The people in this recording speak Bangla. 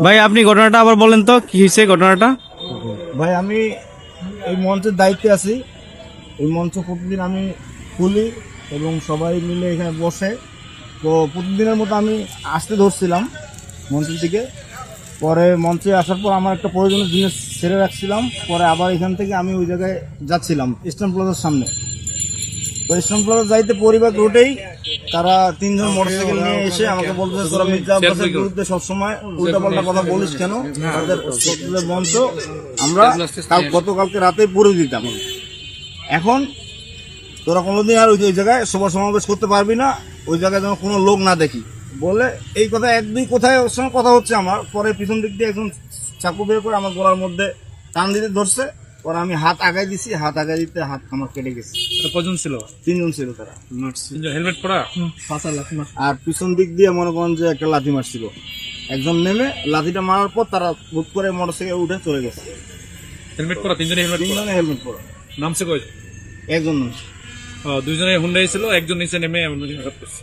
ভাই আপনি ঘটনাটা আবার বলেন তো, কি হয়েছে ঘটনাটা? ভাই আমি এই মঞ্চের দায়িত্বে আছি। এই মঞ্চ প্রতিদিন আমি খুলি এবং সবাই মিলে এখানে বসে। তো প্রতিদিনের মতো আমি আসতে ধরছিলাম মঞ্চের দিকে। পরে মঞ্চে আসার পর আমার একটা প্রয়োজনীয় জিনিস ছেড়ে রাখছিলাম। পরে আবার এখান থেকে আমি ওই জায়গায় যাচ্ছিলাম ইস্টার্ন প্লাজার সামনে। তো ইস্টার্ন প্লাজা যাইতে পরিবার রোডেই তারা তিনজন মোটরসাইকেল নিয়ে এসে আমাকে বলতেছে, তোরা মির্জা আব্বাসের বিরুদ্ধে সবসময় উল্টাপাল্টা কথা বলিস কেন? তাদের মঞ্চ আমরা গতকালকে রাতে পুরো দিতাম। এখন তোরা কোনোদিন আর ওই জায়গায় সভা সমাবেশ করতে পারবি না, ওই জায়গায় যেন কোনো লোক না দেখি বলে এই কথা এক দুই কোথায় ওর সঙ্গে কথা হচ্ছে আমার। পরে পিছন দিক দিয়ে একজন চাকু বের করে আমার গলার মধ্যে টান দিতে ধরছে। পরে আমি হাত আগাই দিছি, হাত আগাই দিতে হাত আমার কেটে গেছে। কজন ছিল? তিনজন ছিল তারা। হেলমেট পরা? আর পিছন দিক দিয়ে মনে করেন যে একটা লাথি মারছিল। একজন নেমে লাথিটা মারার পর তারা বুক করে মোটরসাইকেল উঠে চলে গেছে। হেলমেট পরা তিনজনে? হেলমেট পরা। তিনজনে হেলমেট পরা। নামছে কয়? একজন নাম। দুইজনে হুন্ডাই ছিল, একজন নিচে নেমে আঘাত করছে।